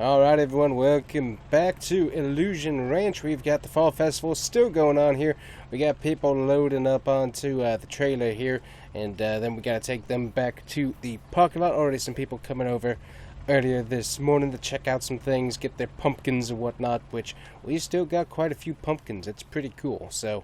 Alright everyone, welcome back to Illusion Ranch. We've got the Fall Festival still going on here. We got people loading up onto the trailer here, and then we got to take them back to the parking lot. Already some people coming over earlier this morning to check out some things, get their pumpkins and whatnot, which we still got quite a few pumpkins. It's pretty cool. So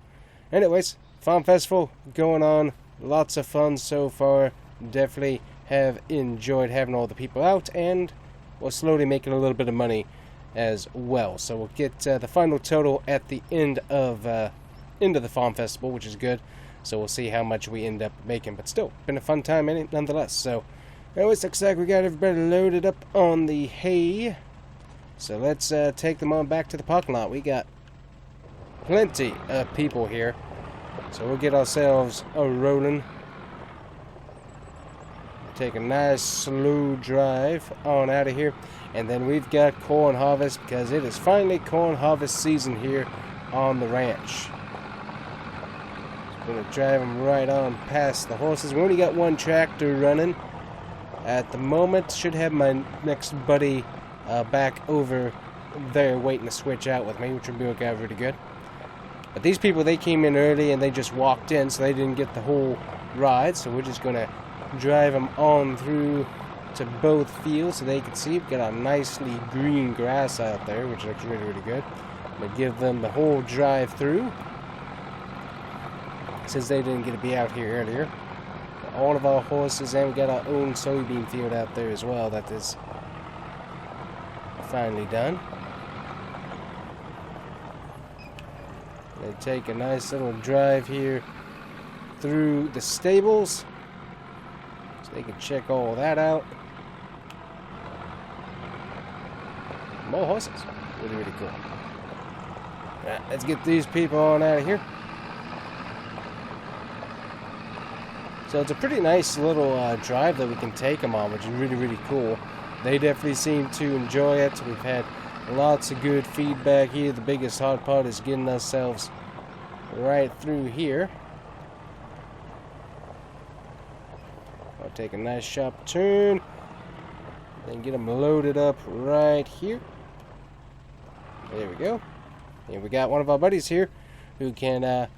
anyways, Farm Festival going on. Lots of fun so far. Definitely have enjoyed having all the people out, and we're slowly making a little bit of money as well. So we'll get the final total at the end of the Farm Festival, which is good. So we'll see how much we end up making. But still, been a fun time in it nonetheless. So anyways, looks like we got everybody loaded up on the hay. So let's take them on back to the parking lot. We got plenty of people here. So we'll get ourselves a rolling. Take a nice slow drive on out of here, and then we've got corn harvest because it is finally corn harvest season here on the ranch. Gonna drive them right on past the horses. We only got one tractor running at the moment. Should have my next buddy back over there waiting to switch out with me, which would be okay, really good. But these people, they came in early and they just walked in, so they didn't get the whole ride. So we're just gonna drive them on through to both fields so they can see. We've got a nicely green grass out there, which looks really, really good. I'm going to give them the whole drive through, since they didn't get to be out here earlier. All of our horses, and we got our own soybean field out there as well that is finally done. They take a nice little drive here through the stables, so they can check all that out. More horses. Really, really cool. Alright, let's get these people on out of here. So it's a pretty nice little drive that we can take them on, which is really, really cool. They definitely seem to enjoy it. We've had lots of good feedback here. The biggest hard part is getting ourselves right through here. I'll take a nice sharp turn, then get them loaded up right here. There we go. And we got one of our buddies here who can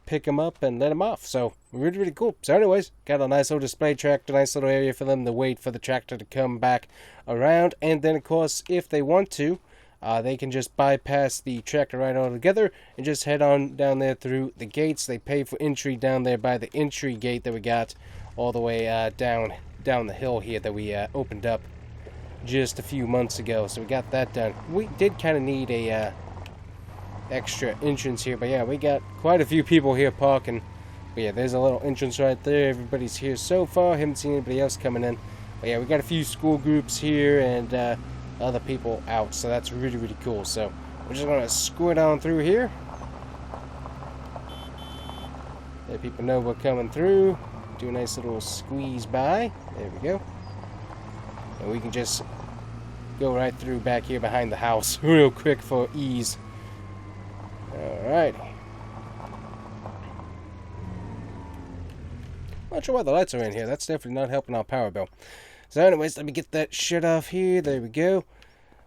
pick them up and let them off. So really, really cool. So anyways, got a nice little display tractor, nice little area for them to wait for the tractor to come back around. And then of course, if they want to, they can just bypass the tractor right altogether and just head on down there through the gates. They pay for entry down there by the entry gate that we got all the way down the hill here that we opened up just a few months ago. So we got that done. We did kind of need a extra entrance here, but yeah, we got quite a few people here parking. But yeah, there's a little entrance right there. Everybody's here so far. Haven't seen anybody else coming in. But yeah, we got a few school groups here and other people out, so that's really, really cool. So we're just gonna squirt on through here, let people know we're coming through. Do a nice little squeeze by. There we go. And we can just go right through back here behind the house real quick for ease. Alright. Not sure why the lights are in here. That's definitely not helping our power bill. So anyways, let me get that shit off here. There we go.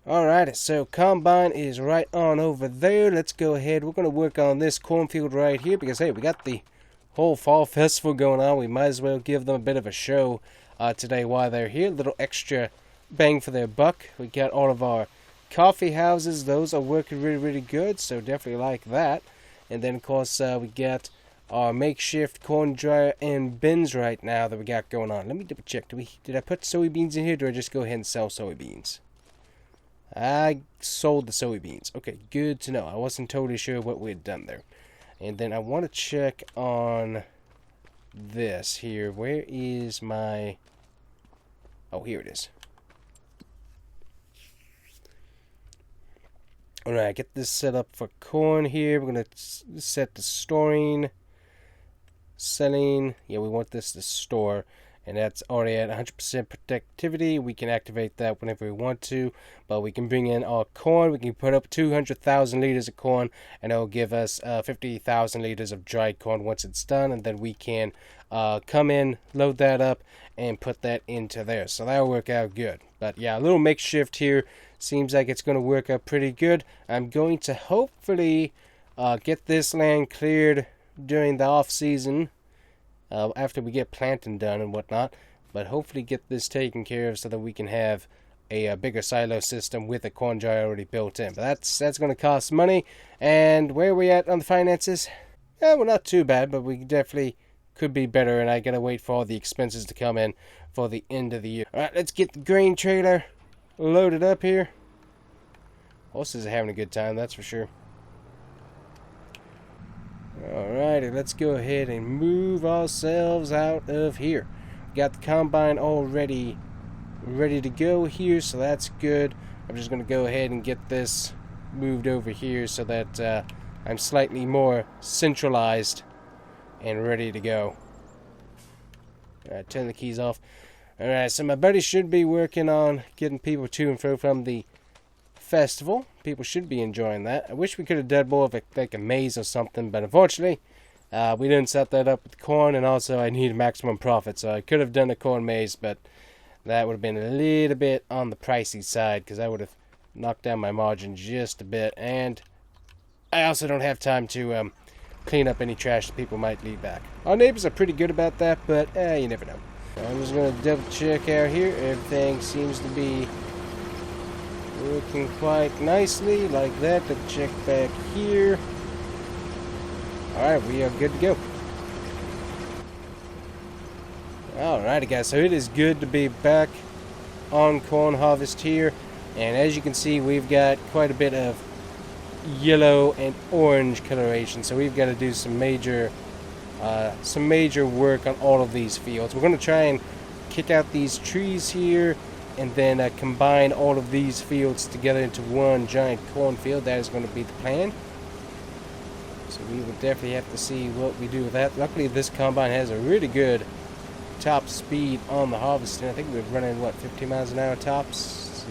Alright, so combine is right on over there. Let's go ahead. We're going to work on this cornfield right here because, hey, we got the whole fall festival going on. We might as well give them a bit of a show today while they're here. A little extra bang for their buck. We got all of our coffee houses. Those are working really, really good, so definitely like that. And then, of course, we got our makeshift corn dryer and bins right now that we got going on. Let me double check. Did I put soybeans in here, or do I just go ahead and sell soybeans? I sold the soybeans. Okay, good to know. I wasn't totally sure what we had done there. And then I want to check on this here. Where is my... Oh, here it is. Alright, get this set up for corn here. We're going to set the storing, selling. Yeah, we want this to store. and that's already at 100% productivity. We can activate that whenever we want to, but we can bring in our corn. We can put up 200,000 liters of corn, and it'll give us 50,000 liters of dried corn once it's done, and then we can come in, load that up, and put that into there. So that'll work out good. But yeah, a little makeshift here. Seems like it's going to work out pretty good. I'm going to hopefully get this land cleared during the off season. After we get planting done and whatnot, but hopefully get this taken care of so that we can have a bigger silo system with a corn jar already built in. But that's going to cost money. And where are we at on the finances? We're not too bad, but we definitely could be better, and I gotta wait for all the expenses to come in for the end of the year. Alright, let's get the grain trailer loaded up here. Horses are having a good time, that's for sure. Alrighty, let's go ahead and move ourselves out of here. We got the combine already ready to go here, so that's good. I'm just going to go ahead and get this moved over here so that I'm slightly more centralized and ready to go. Alright, turn the keys off. Alright, so my buddy should be working on getting people to and fro from the festival. People should be enjoying that. I wish we could have done more of like a maze or something, but unfortunately we didn't set that up with corn, and also I need maximum profit, so I could have done a corn maze, but that would have been a little bit on the pricey side because I would have knocked down my margin just a bit, and I also don't have time to clean up any trash that people might leave back. Our neighbors are pretty good about that, but you never know. I'm just going to double check out here. Everything seems to be working quite nicely, like that. Let's check back here. Alright, we are good to go. Alrighty guys, so it is good to be back on corn harvest here, and as you can see we've got quite a bit of yellow and orange coloration, so we've got to do some major work on all of these fields. We're going to try and kick out these trees here and then combine all of these fields together into one giant cornfield. That is going to be the plan. So we will definitely have to see what we do with that. Luckily, this combine has a really good top speed on the harvesting. I think we're running, what, 50 miles an hour tops?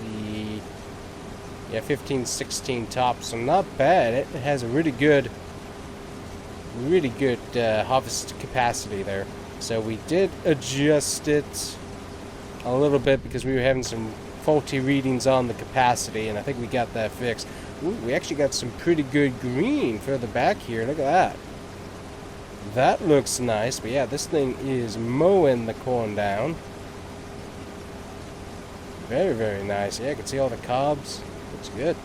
Yeah, 15, 16 tops. So not bad. It has a really good harvest capacity there. So we did adjust it a little bit because we were having some faulty readings on the capacity, and I think we got that fixed. Ooh, we actually got some pretty good green further back here. Look at that. That looks nice. But yeah, this thing is mowing the corn down. Very, very nice. Yeah, I can see all the cobs. Looks good.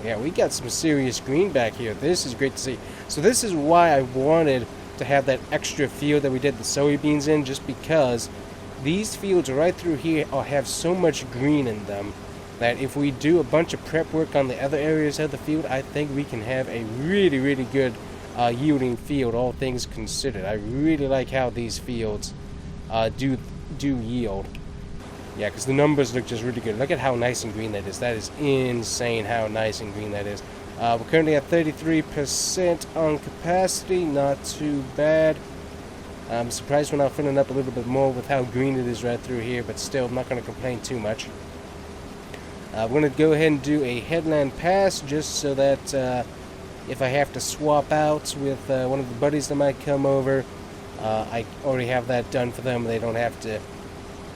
Yeah, we got some serious green back here. This is great to see. So this is why I wanted to have that extra field that we did the soybeans in, just because these fields right through here have so much green in them that if we do a bunch of prep work on the other areas of the field, I think we can have a really, really good yielding field, all things considered. I really like how these fields do yield. Yeah, because the numbers look just really good. Look at how nice and green that is. That is insane how nice and green that is. We're currently at 33% on capacity. Not too bad. I'm surprised we're not filling up a little bit more with how green it is right through here, but still, I'm not going to complain too much. We're going to go ahead and do a headland pass just so that if I have to swap out with one of the buddies that might come over, I already have that done for them. They don't have to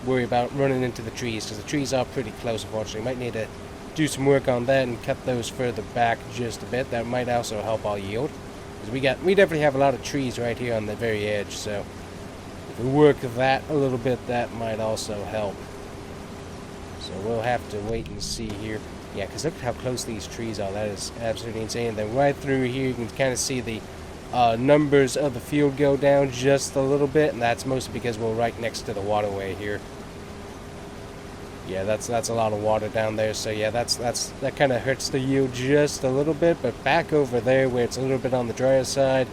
worry about running into the trees, because the trees are pretty close, unfortunately. Might need to do some work on that and cut those further back just a bit. That might also help our yield, because we definitely have a lot of trees right here on the very edge, so if we work that a little bit, that might also help. So we'll have to wait and see here. Yeah, because look at how close these trees are. That is absolutely insane. Then right through here, you can kind of see the numbers of the field go down just a little bit, and that's mostly because we're right next to the waterway here. Yeah, that's a lot of water down there. So yeah, that kind of hurts the yield just a little bit. But back over there, where it's a little bit on the drier side,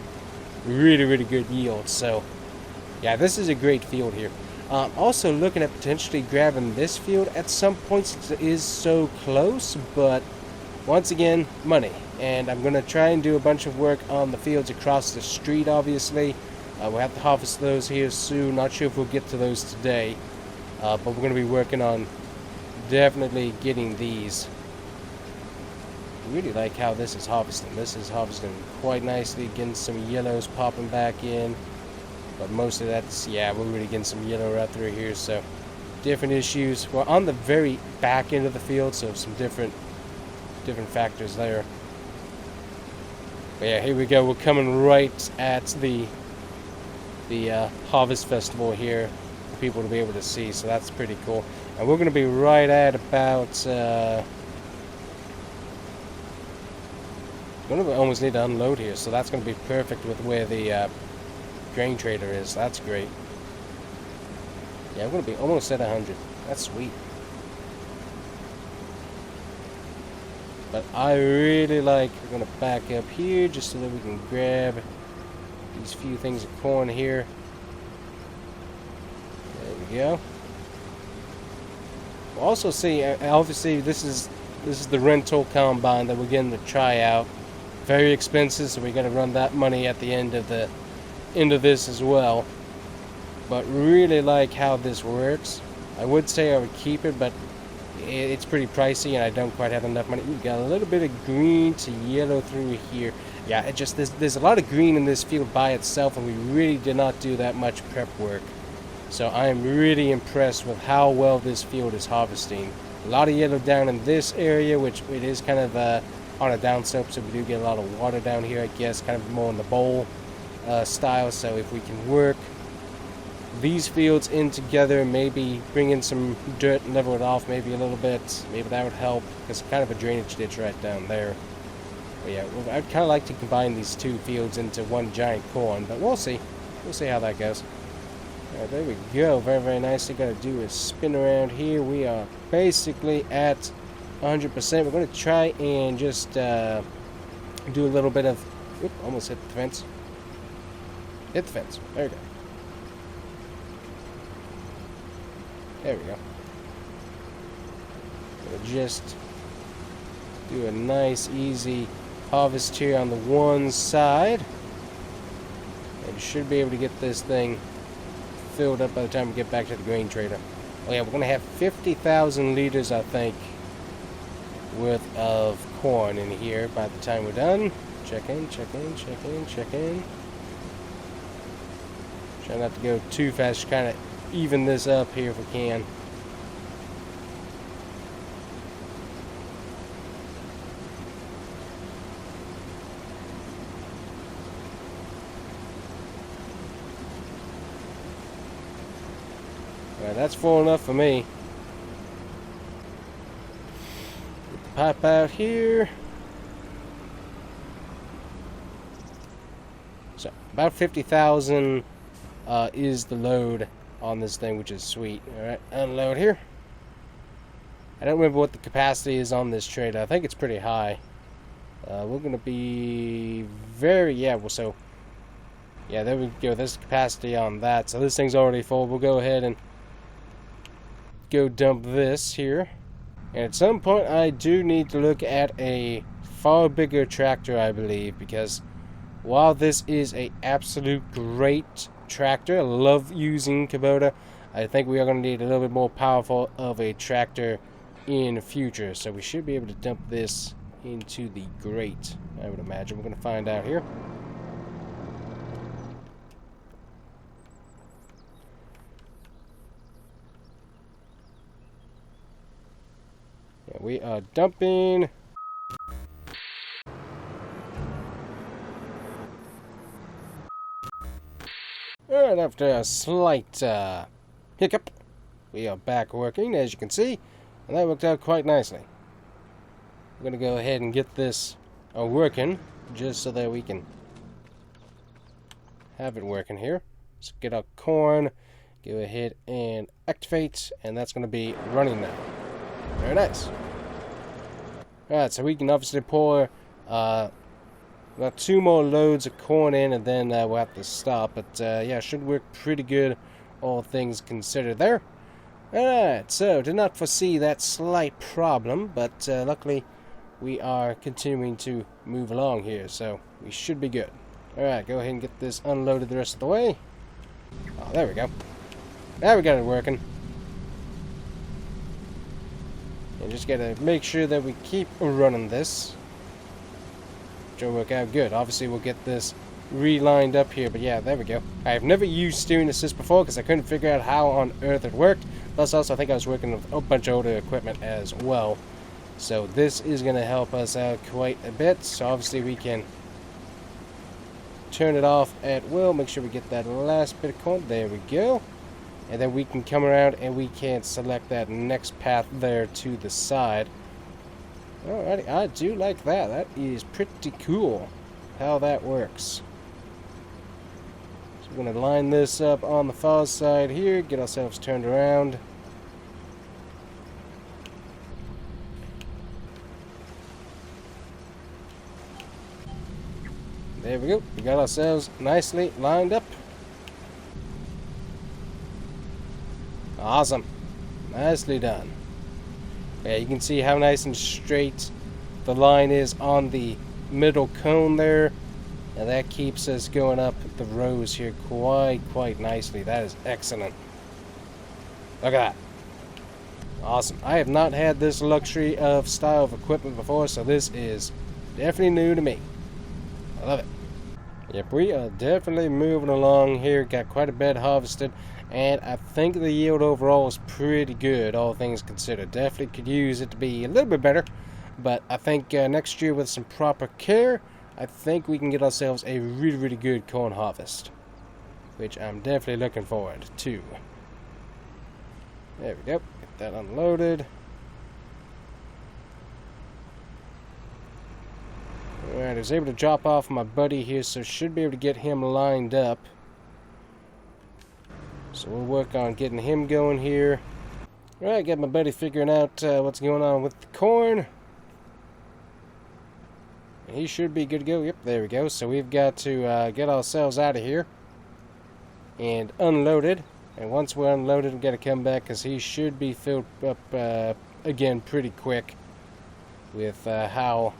really, really good yield. So yeah, this is a great field here. Also looking at potentially grabbing this field at some points. It is so close, but once again, money. And I'm going to try and do a bunch of work on the fields across the street, obviously. We'll have to harvest those here soon. Not sure if we'll get to those today, but we're going to be working on definitely getting these. I really like how this is harvesting. This is harvesting quite nicely, getting some yellows popping back in. But most of that's, yeah, we're really getting some yellow right through here, so different issues. We're on the very back end of the field, so some different factors there. But yeah, here we go. We're coming right at the Harvest Festival here for people to be able to see, so that's pretty cool. And we're going to be right at about... we're going to almost need to unload here, so that's going to be perfect with where the grain trader is. That's great. Yeah, I'm going to be almost at 100. That's sweet. But I really like, we're going to back up here just so that we can grab these few things of corn here. There we go. We'll also see, obviously this is the rental combine that we're getting to try out. Very expensive, so we got to run that money at the end of this as well. But really like how this works. I would say I would keep it, but it's pretty pricey and I don't quite have enough money. We've got a little bit of green to yellow through here. Yeah, it just there's a lot of green in this field by itself, and we really did not do that much prep work. So I am really impressed with how well this field is harvesting. A lot of yellow down in this area, which it is kind of on a downslope, so we do get a lot of water down here, I guess, kind of more in the bowl style. So if we can work these fields in together, maybe bring in some dirt and level it off maybe a little bit, maybe that would help, because it's kind of a drainage ditch right down there. But yeah, I'd kind of like to combine these two fields into one giant corn, but we'll see how that goes. Alright, there we go. Very, very nice. All we gotta do is spin around here. We are basically at 100%. We're going to try and just do a little bit of... Oop, almost hit the fence. Hit the fence. There we go. There we go. We'll just do a nice, easy harvest here on the one side. And should be able to get this thing filled up by the time we get back to the grain trader. Oh yeah, we're going to have 50,000 liters, I think, worth of corn in here by the time we're done. Check in. Try not to go too fast, just kind of even this up here if we can. Alright, that's full enough for me. Get the pipe out here. So, about 50,000 is the load on this thing, which is sweet. Alright, unload here. I don't remember what the capacity is on this trailer. I think it's pretty high. We're going to be very... Yeah, well, so... Yeah, there we go. There's capacity on that. So this thing's already full. We'll go ahead and go dump this here. And at some point, I do need to look at a far bigger tractor, I believe, because while this is a absolute great tractor, I love using Kubota, I think we are going to need a little bit more powerful of a tractor in the future. So we should be able to dump this into the grate, I would imagine. We're going to find out here. Yeah, we are dumping. Alright, after a slight hiccup, we are back working, as you can see, and that worked out quite nicely. I'm going to go ahead and get this working, just so that we can have it working here. Let's get our corn, go ahead and activate, and that's going to be running now. Very nice. Alright, so we can obviously pour about 2 more loads of corn in, and then we'll have to stop. But yeah, should work pretty good, all things considered there. Alright, so did not foresee that slight problem, but luckily we are continuing to move along here, so we should be good. Alright, go ahead and get this unloaded the rest of the way. Oh, there we go. Now we got it working. And just gotta make sure that we keep running this. Which will work out good. Obviously, we'll get this relined up here, but yeah, there we go. I've never used steering assist before because I couldn't figure out how on earth it worked. Plus, also, I think I was working with a bunch of older equipment as well. So this is going to help us out quite a bit. So obviously we can turn it off at will. Make sure we get that last bit of corn. There we go. And then we can come around and we can select that next path there to the side. Alrighty, I do like that. That is pretty cool how that works. So we're going to line this up on the far side here, get ourselves turned around. There we go. We got ourselves nicely lined up. Awesome. Nicely done. Yeah, you can see how nice and straight the line is on the middle cone there. And that keeps us going up the rows here quite nicely. That is excellent. Look at that. Awesome. I have not had this luxury of style of equipment before, so this is definitely new to me. I love it. Yep, we are definitely moving along here. Got quite a bit harvested, and I think the yield overall is pretty good, all things considered. Definitely could use it to be a little bit better, but I think next year with some proper care, I think we can get ourselves a really good corn harvest, which I'm definitely looking forward to. There we go. Get that unloaded. Alright, I was able to drop off my buddy here, so should be able to get him lined up. So we'll work on getting him going here. Alright, got my buddy figuring out what's going on with the corn. He should be good to go. Yep, there we go. So we've got to get ourselves out of here and unloaded. And once we're unloaded, we've got to come back because he should be filled up again pretty quick with how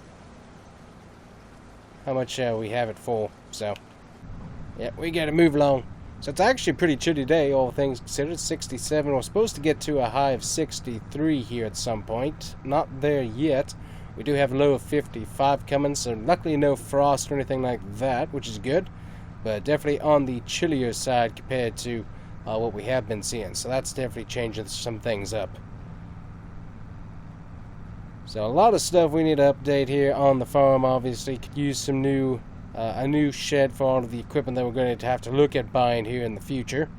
much we have it full. So, yeah, we got to move along. So it's actually a pretty chilly day, all things considered. 67. We're supposed to get to a high of 63 here at some point. Not there yet. We do have a low of 55 coming, so luckily no frost or anything like that, which is good. But definitely on the chillier side compared to what we have been seeing. So that's definitely changing some things up. So a lot of stuff we need to update here on the farm. Obviously, could use some new, a new shed for all of the equipment that we're going to have to look at buying here in the future.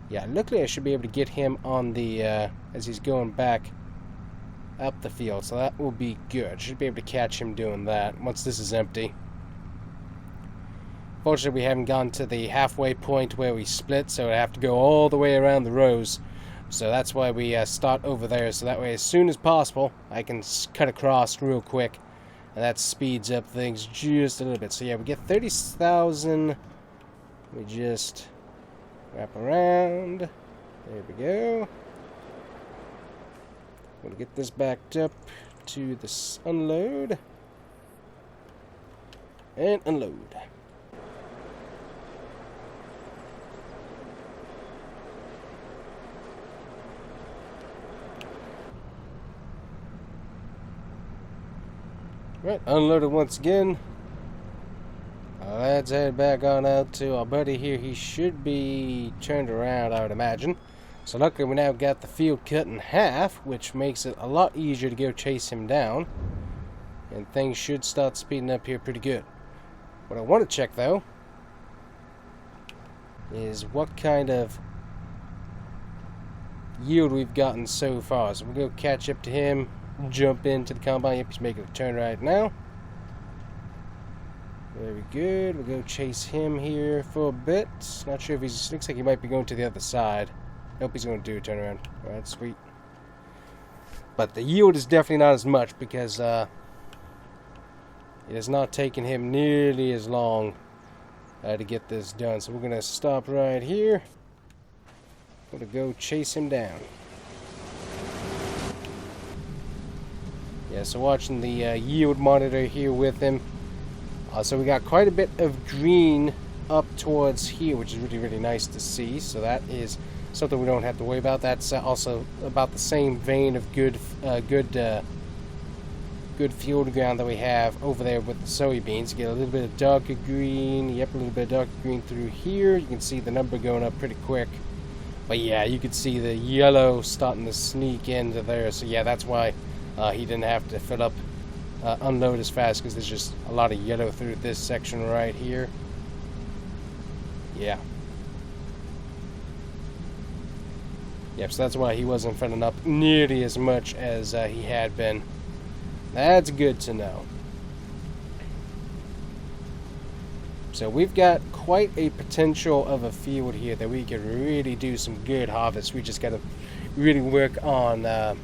Yeah, luckily I should be able to get him on the, as he's going back up the field, so that will be good. Should be able to catch him doing that once this is empty. Fortunately, we haven't gone to the halfway point where we split, so I have to go all the way around the rows. So that's why we start over there, so that way as soon as possible I can cut across real quick, and that speeds up things just a little bit. So yeah, we get 30,000. We just wrap around. There we go. I'm going to get this backed up to this unload and unload. Right, unloaded once again. Let's head back on out to our buddy here. He should be turned around, I would imagine. So luckily we now got the field cut in half, which makes it a lot easier to go chase him down. And things should start speeding up here pretty good. What I want to check though is what kind of yield we've gotten so far. So we'll go catch up to him, jump into the combine. Yep, he's making a turn right now. Very good. We'll go chase him here for a bit. Not sure if he's, looks like he might be going to the other side. Nope, he's going to do a turnaround. Alright, sweet. But the yield is definitely not as much because it has not taken him nearly as long to get this done. So we're going to stop right here. We're going to go chase him down. Yeah, so watching the yield monitor here with him. So we got quite a bit of green up towards here, which is really, really nice to see. So that is something we don't have to worry about. That's also about the same vein of good field ground that we have over there with the soybeans. You get a little bit of darker green. Yep, a little bit of darker green through here. You can see the number going up pretty quick. But yeah, you can see the yellow starting to sneak into there. So yeah, that's why he didn't have to fill up, unload as fast, because there's just a lot of yellow through this section right here. Yeah. Yep, so that's why he wasn't filling up nearly as much as he had been. That's good to know. So we've got quite a potential of a field here that we could really do some good harvest. We just got to really work on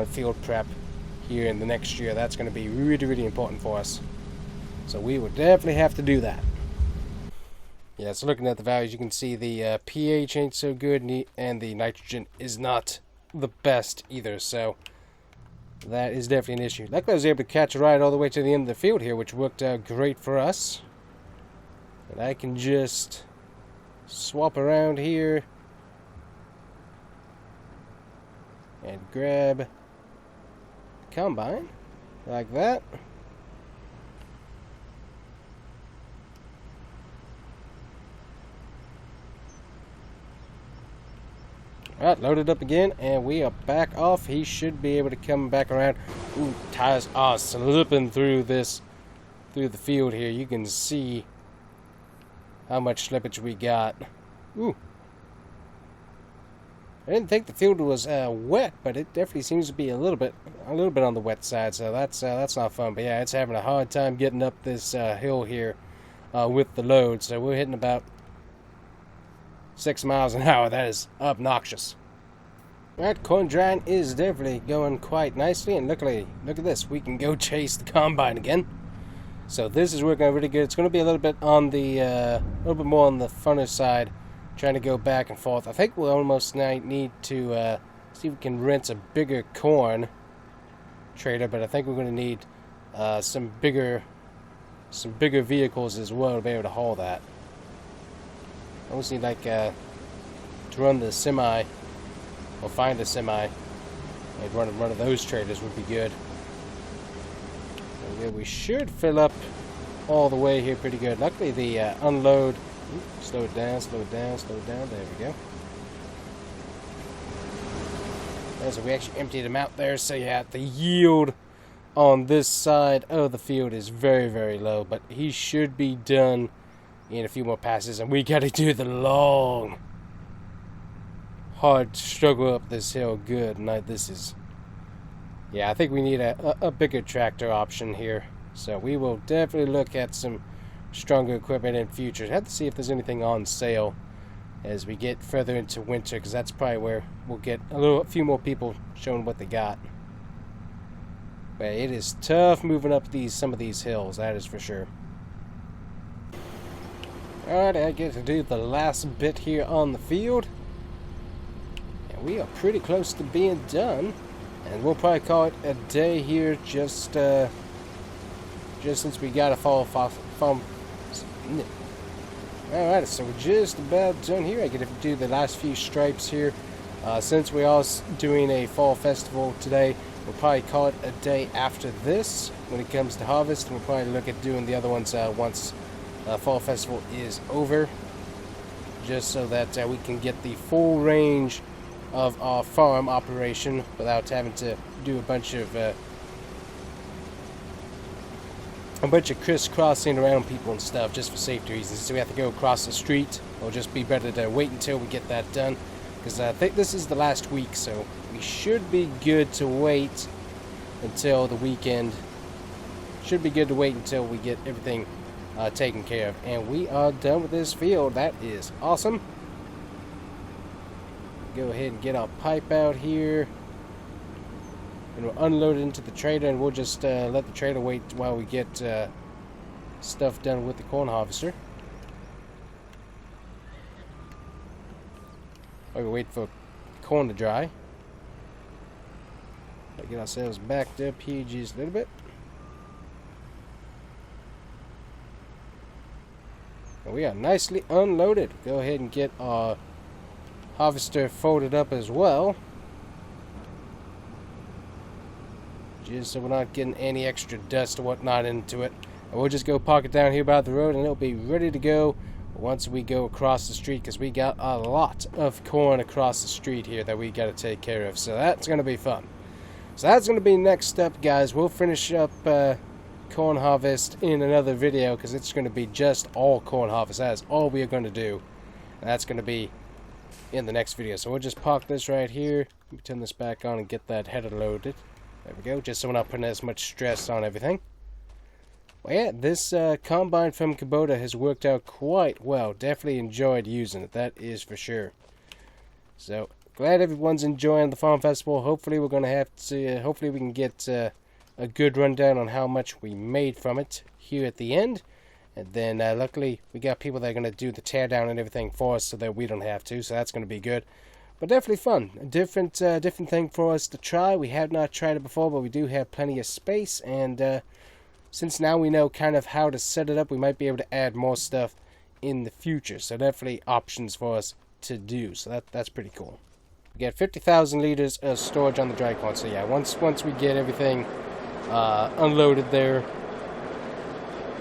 field prep here in the next year. That's going to be really, really important for us. So we will definitely have to do that. Yeah, so looking at the values, you can see the pH ain't so good, and the nitrogen is not the best either. So that is definitely an issue. Luckily, I was able to catch a ride all the way to the end of the field here, which worked out great for us. And I can just swap around here and grab the combine like that. Alright, loaded up again, and we are back off. He should be able to come back around. Ooh, tires are slipping through the field here. You can see how much slippage we got. Ooh. I didn't think the field was wet, but it definitely seems to be a little bit on the wet side, so that's not fun. But yeah, it's having a hard time getting up this hill here with the load, so we're hitting about 6 miles an hour. That is obnoxious. Alright, corn drying is definitely going quite nicely, and look at this. We can go chase the combine again. So this is working out really good. It's going to be a little bit on the more on the funner side, trying to go back and forth. I think we'll almost need to see if we can rent a bigger corn trailer, but I think we're going to need some bigger vehicles as well to be able to haul that. I almost need to run the semi, or find a semi, and run one of those trailers would be good. So yeah, we should fill up all the way here pretty good. Luckily the unload, slow it down, there we go. Yeah, so we actually emptied them out there, so yeah, the yield on this side of the field is very, very low, but he should be done in a few more passes, and we gotta do the long, hard struggle up this hill. Good night. This is, yeah, I think we need a bigger tractor option here, so we will definitely look at some stronger equipment in future. Have to see if there's anything on sale as we get further into winter, because that's probably where we'll get a few more people showing what they got. But it is tough moving up some of these hills, that is for sure. Alright, I get to do the last bit here on the field. And we are pretty close to being done. And we'll probably call it a day here, just since we got a fall farm. Alright, so we're just about done here. I get to do the last few stripes here. Since we are doing a fall festival today, we'll probably call it a day after this when it comes to harvest. We'll probably look at doing the other ones once fall festival is over, just so that we can get the full range of our farm operation without having to do a bunch of crisscrossing around people and stuff, just for safety reasons. So we have to go across the street. It'll just be better to wait until we get that done, because I think this is the last week, so we should be good to wait until the weekend. Should be good to wait until we get everything taken care of. And we are done with this field. That is awesome. Go ahead and get our pipe out here, and we'll unload it into the trailer, and we'll just let the trailer wait while we get stuff done with the corn harvester. While we wait for corn to dry. Get ourselves backed up here just a little bit. And we are nicely unloaded. Go ahead and get our harvester folded up as well. Just so we're not getting any extra dust or whatnot into it. And we'll just go park it down here by the road and it'll be ready to go once we go across the street, because we got a lot of corn across the street here that we got to take care of. So that's going to be fun. So that's going to be next step, guys. We'll finish up corn harvest in another video, because it's going to be just all corn harvest. That is all we are going to do. And that's going to be in the next video. So we'll just park this right here. Let me turn this back on and get that header loaded. There we go, just so we're not putting as much stress on everything. Well, yeah, this combine from Kubota has worked out quite well. Definitely enjoyed using it, that is for sure. So, glad everyone's enjoying the Farm Festival. Hopefully we're going to have to, hopefully we can get a good rundown on how much we made from it here at the end. And then, luckily, we got people that are going to do the teardown and everything for us so that we don't have to. So that's going to be good. But definitely fun. A different thing for us to try. We have not tried it before, but we do have plenty of space. And since now we know kind of how to set it up, we might be able to add more stuff in the future. So definitely options for us to do. So that's pretty cool. We got 50,000 liters of storage on the dry corn. So yeah, once we get everything unloaded there,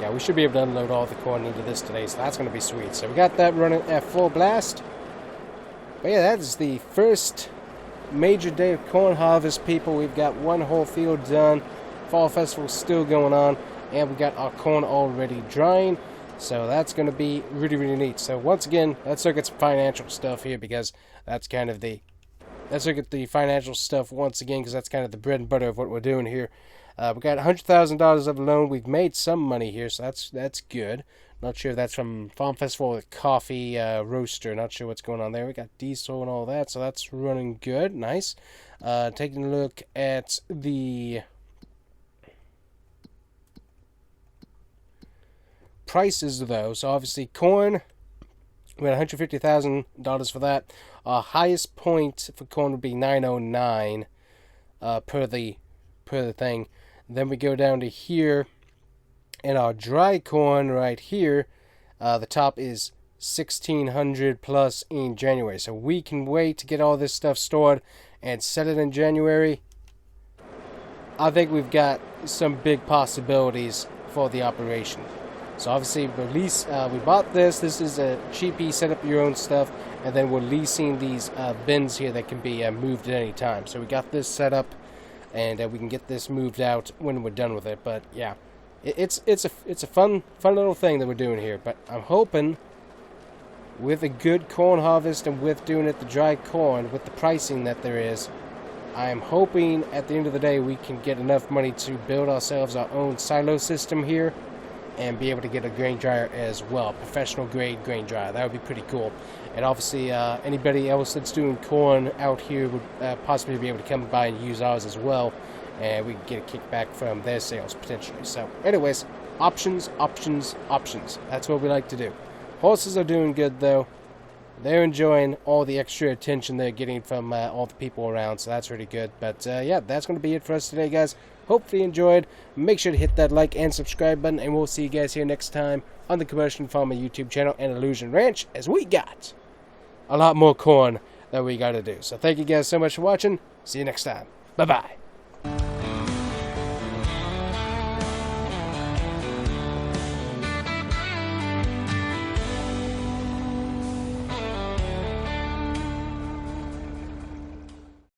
yeah, we should be able to unload all the corn into this today. So that's going to be sweet. So we got that running at full blast. But yeah, that is the first major day of corn harvest, people. We've got one whole field done. Fall festival still going on, and we got our corn already drying. So that's going to be really, really neat. So once again, let's look at some financial stuff here, because that's kind of the, let's look at the financial stuff once again, because that's kind of the bread and butter of what we're doing here. We got $100,000 of a loan. We've made some money here, so that's good. Not sure if that's from Farm Festival or coffee roaster. Not sure what's going on there. We got diesel and all that, so that's running good. Nice. Taking a look at the prices, though. So obviously corn, we had $150,000 for that. Our highest point for corn would be $909 per the thing. Then we go down to here, and our dry corn right here, the top is $1,600 plus in January. So we can wait to get all this stuff stored and set it in January. I think we've got some big possibilities for the operation. So obviously we bought this. This is a cheapy, set up your own stuff, and then we're leasing these bins here that can be moved at any time. So we got this set up, and we can get this moved out when we're done with it. But yeah, it's a fun little thing that we're doing here. But I'm hoping with a good corn harvest and with doing it the dry corn, with the pricing that there is, I'm hoping at the end of the day we can get enough money to build ourselves our own silo system here and be able to get a grain dryer as well, professional grade grain dryer. That would be pretty cool. And obviously anybody else that's doing corn out here would possibly be able to come by and use ours as well, and we can get a kickback from their sales potentially. So anyways, options. That's what we like to do. Horses are doing good though. They're enjoying all the extra attention they're getting from all the people around, so that's really good. But yeah, that's going to be it for us today, guys. Hopefully you enjoyed. Make sure to hit that like and subscribe button, and we'll see you guys here next time on the Combustion Farmer YouTube channel and Illusion Ranch, as we got a lot more corn that we got to do. So thank you guys so much for watching. See you next time. Bye-bye.